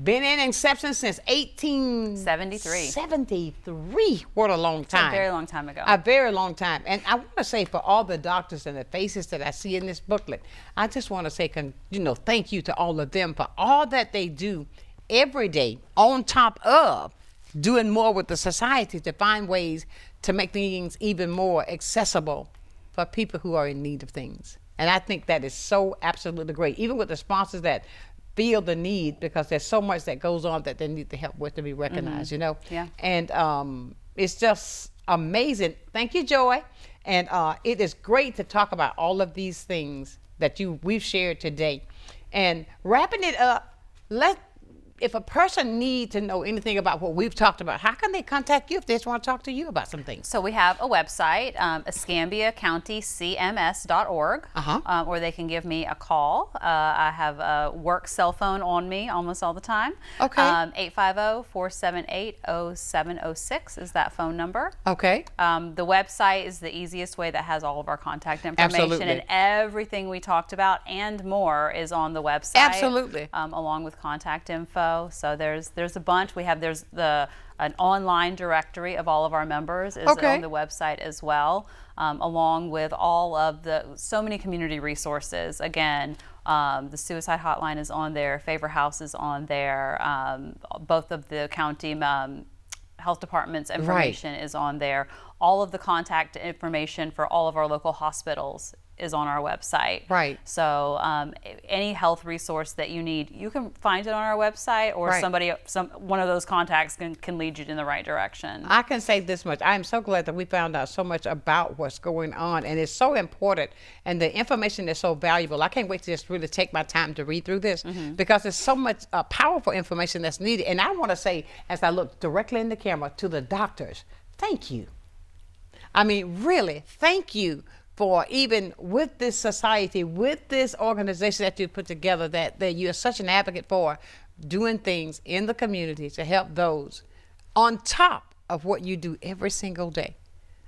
S1: Been in inception since 1873. 73. What a long time.
S2: A very long time ago.
S1: A very long time. And I want to say for all the doctors and the faces that I see in this booklet, I just want to say, thank you to all of them for all that they do every day on top of doing more with the society to find ways to make things even more accessible for people who are in need of things. And I think that is so absolutely great, even with the sponsors that feel the need, because there's so much that goes on that they need the help with to be recognized,
S2: Yeah.
S1: And it's just amazing. Thank you, Joy. And it is great to talk about all of these things that we've shared today. And wrapping it up, if a person needs to know anything about what we've talked about, how can they contact you if they just want to talk to you about some things?
S2: So we have a website, escambiacountycms.org, or they can give me a call. I have a work cell phone on me almost all the time.
S1: Okay.
S2: 850-478-0706 is that phone number.
S1: Okay.
S2: The website is the easiest way that has all of our contact information.
S1: Absolutely.
S2: And everything we talked about and more is on the website.
S1: Absolutely.
S2: Along with contact info. So there's a bunch. There's an online directory of all of our members is on the website as well, along with all of so many community resources. Again, the suicide hotline is on there, Favor House is on there, both of the county health departments information is on there. All of the contact information for all of our local hospitals is on our website.
S1: Right.
S2: So any health resource that you need, you can find it on our website, or one of those contacts can lead you in the right direction.
S1: I can say this much. I am so glad that we found out so much about what's going on, and it's so important, and the information is so valuable. I can't wait to just really take my time to read through this because there's so much powerful information that's needed. And I want to say, as I look directly in the camera, to the doctors, thank you. I mean, really, thank you for even with this society, with this organization that you put together, that you're such an advocate for doing things in the community to help those on top of what you do every single day.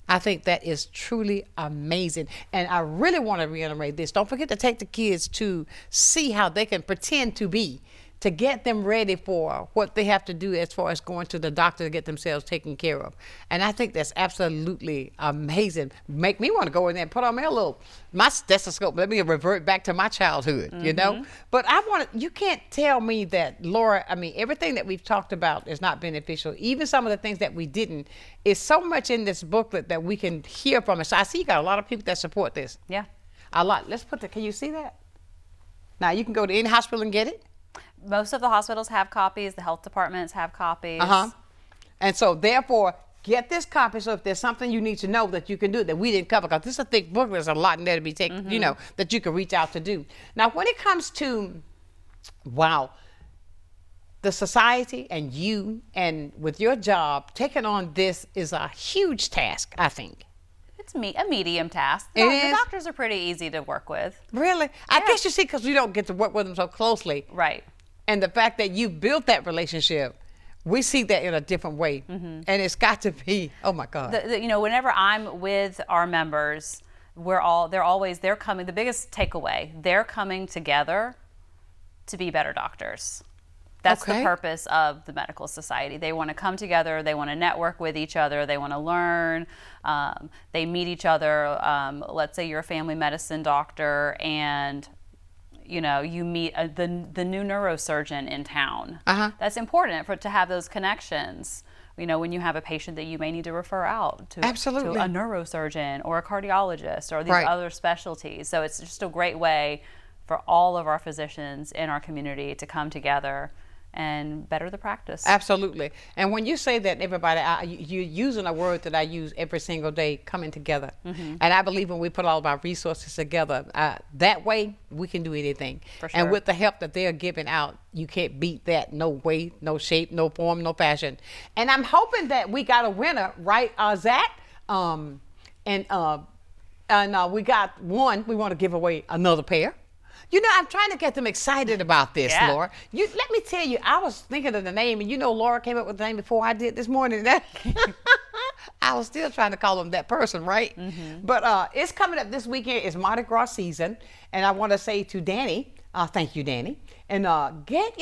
S1: I think that is truly amazing. And I really want to reiterate this. Don't forget to take the kids to see how they can pretend to be, to get them ready for what they have to do as far as going to the doctor to get themselves taken care of. And I think that's absolutely amazing. Make me want to go in there and put on my stethoscope. Let me revert back to my childhood, you know? But you can't tell me that, Laura, I mean, everything that we've talked about is not beneficial. Even some of the things that we didn't, is so much in this booklet that we can hear from it. So I see you got a lot of people that support this.
S2: Yeah.
S1: A lot. Can you see that? Now, you can go to any hospital and get it?
S2: Most of the hospitals have copies. The health departments have copies.
S1: And so, therefore, get this copy. So if there's something you need to know that you can do that we didn't cover, because this is a thick book, there's a lot in there to be taken, you know, that you can reach out to do. Now, when it comes to, wow, the society and you and with your job, taking on this is a huge task, I think.
S2: It's a medium task.
S1: The
S2: doctors are pretty easy to work with.
S1: Really? I guess you see, because you don't get to work with them so closely.
S2: Right.
S1: And the fact that you built that relationship, we see that in a different way. And it's got to be, oh my God.
S2: You know, whenever I'm with our members, they're coming, the biggest takeaway, they're coming together to be better doctors. That's the purpose of the medical society. They want to come together. They want to network with each other. They want to learn. They meet each other. Let's say you're a family medicine doctor and you know, you meet the new neurosurgeon in town. That's important to have those connections. You know, when you have a patient that you may need to refer out to, to a neurosurgeon or a cardiologist or these other specialties. So it's just a great way for all of our physicians in our community to come together and better the practice.
S1: Absolutely. And when you say that, everybody, you're using a word that I use every single day, coming together. And I believe when we put all of our resources together, that way we can do anything.
S2: For sure.
S1: And with the help that they're giving out, you can't beat that. No way, no shape, no form, no fashion. And I'm hoping that we got a winner, right, Zach? And we got one. We want to give away another pair. You know, I'm trying to get them excited about this, Laura. Let me tell you, I was thinking of the name, and you know Laura came up with the name before I did this morning. I was still trying to call them that person, right? But it's coming up this weekend. It's Mardi Gras season, and I want to say to Danny, thank you, Danny, and get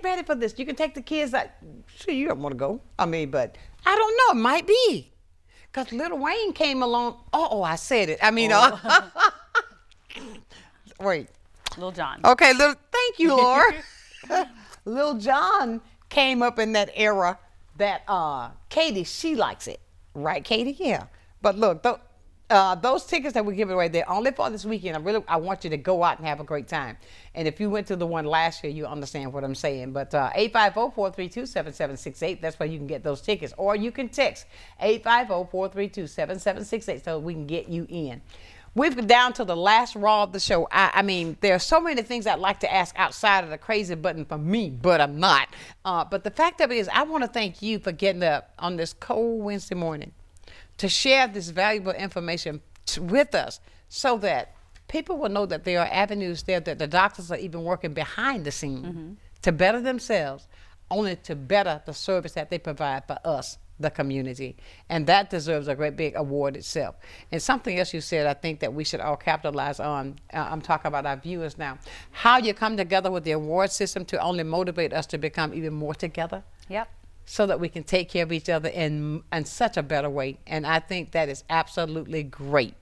S1: ready for this. You can take the kids out. Sure, you don't want to go. I mean, but I don't know. It might be. Because Lil Wayne came along. Oh, I said it. I mean, wait.
S2: Lil Jon.
S1: Okay, thank you, Laura. Lil Jon came up in that era that Katie, she likes it. Right, Katie? Yeah. But look, those tickets that we're giving away, they're only for this weekend. I want you to go out and have a great time. And if you went to the one last year, you understand what I'm saying. But 850-432-7768, that's where you can get those tickets. Or you can text 850-432-7768 so we can get you in. We've been down to the last raw of the show. I mean, there are so many things I'd like to ask outside of the crazy button for me, but I'm not. But the fact of it is, I want to thank you for getting up on this cold Wednesday morning to share this valuable information with us so that people will know that there are avenues there that the doctors are even working behind the scene to better themselves, only to better the service that they provide for us, the community. And that deserves a great big award itself. And something else you said, I think that we should all capitalize on, I'm talking about our viewers now, how you come together with the award system to only motivate us to become even more together.
S2: Yep.
S1: So that we can take care of each other in such a better way. And I think that is absolutely great.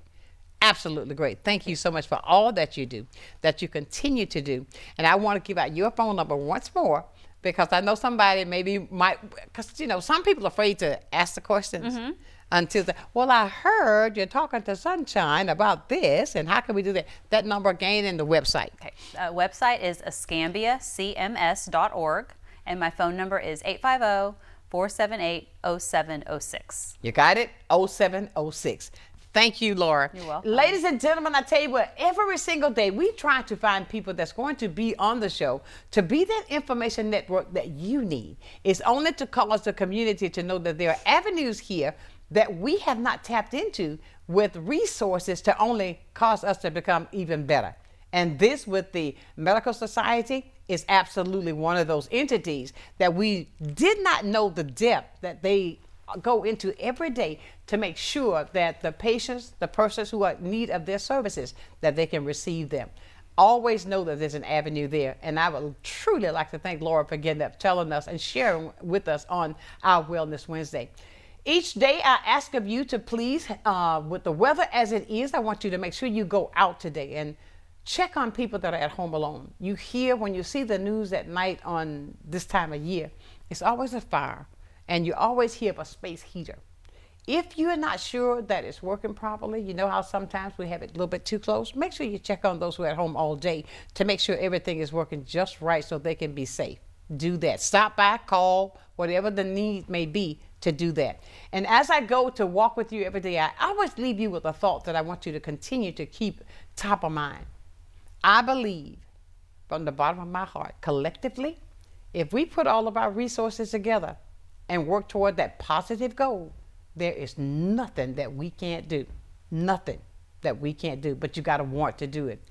S1: Absolutely great. Thank you so much for all that you do, that you continue to do. And I want to give out your phone number once more, because I know somebody because, you know, some people are afraid to ask the questions until well, I heard you're talking to Sonshine about this, and how can we do that? That number again and the website.
S2: Okay. Website is escambiacms.org, and my phone number is 850-478-0706.
S1: You got it? 0706. Thank you, Laura.
S2: You're welcome.
S1: Ladies and gentlemen, I tell you what, every single day we try to find people that's going to be on the show to be that information network that you need. It's only to cause the community to know that there are avenues here that we have not tapped into with resources to only cause us to become even better. And this with the Medical Society is absolutely one of those entities that we did not know the depth that they go into every day to make sure that the patients, the persons who are in need of their services, that they can receive them. Always know that there's an avenue there. And I would truly like to thank Laura for getting up, telling us and sharing with us on our Wellness Wednesday. Each day I ask of you to please, with the weather as it is, I want you to make sure you go out today and check on people that are at home alone. You hear, when you see the news at night on this time of year, it's always a fire. And you always hear of a space heater. If you're not sure that it's working properly, you know how sometimes we have it a little bit too close, make sure you check on those who are at home all day to make sure everything is working just right so they can be safe. Do that. Stop by, call, whatever the need may be to do that. And as I go to walk with you every day, I always leave you with a thought that I want you to continue to keep top of mind. I believe from the bottom of my heart, collectively, if we put all of our resources together and work toward that positive goal, there is nothing that we can't do. Nothing that we can't do, but you got to want to do it.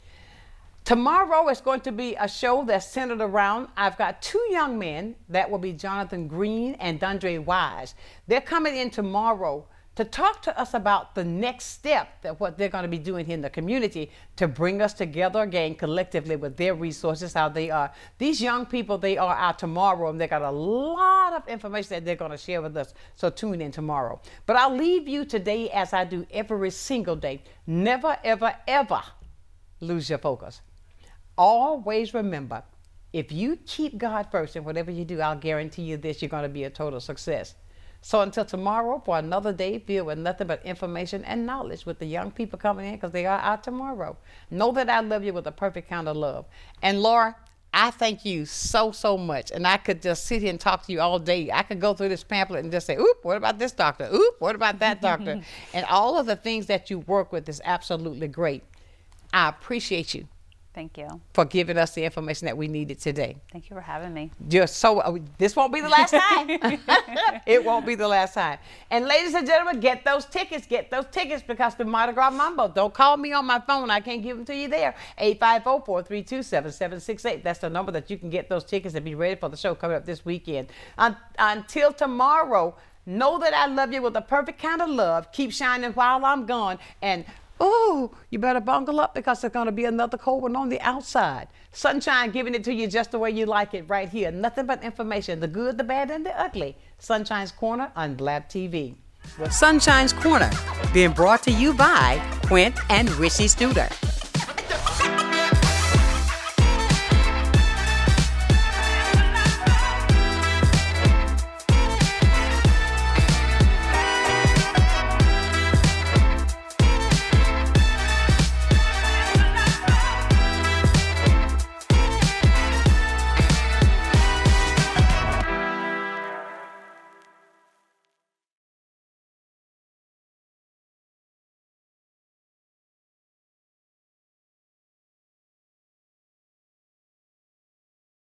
S1: Tomorrow is going to be a show that's centered around, I've got two young men, that will be Jonathan Green and Dundre Wise. They're coming in tomorrow to talk to us about the next step, that what they're going to be doing here in the community to bring us together again collectively with their resources, how they are. These young people, they are our tomorrow, and they got a lot of information that they're going to share with us, so tune in tomorrow. But I'll leave you today as I do every single day. Never, ever, ever lose your focus. Always remember, if you keep God first in whatever you do, I'll guarantee you this, you're going to be a total success. So until tomorrow, for another day filled with nothing but information and knowledge with the young people coming in, because they are our tomorrow. Know that I love you with a perfect kind of love. And Laura, I thank you so, so much. And I could just sit here and talk to you all day. I could go through this pamphlet and just say, oop, what about this doctor? Oop, what about that doctor? And all of the things that you work with is absolutely great. I appreciate you.
S2: Thank you
S1: for giving us the information that we needed today.
S2: Thank you for having me.
S1: Just so this won't be the last time. It won't be the last time. And ladies and gentlemen, get those tickets because the Mardi Gras Mambo. Don't call me on my phone. I can't give them to you there. 850-432-7768. That's the number that you can get those tickets and be ready for the show coming up this weekend. Until tomorrow, know that I love you with a perfect kind of love. Keep shining while I'm gone. And oh, you better bungle up because there's going to be another cold one on the outside. Sunshine giving it to you just the way you like it right here. Nothing but information, the good, the bad, and the ugly. Sunshine's Corner on Blab TV. Sunshine's Corner, being brought to you by Quint and Richie Studer.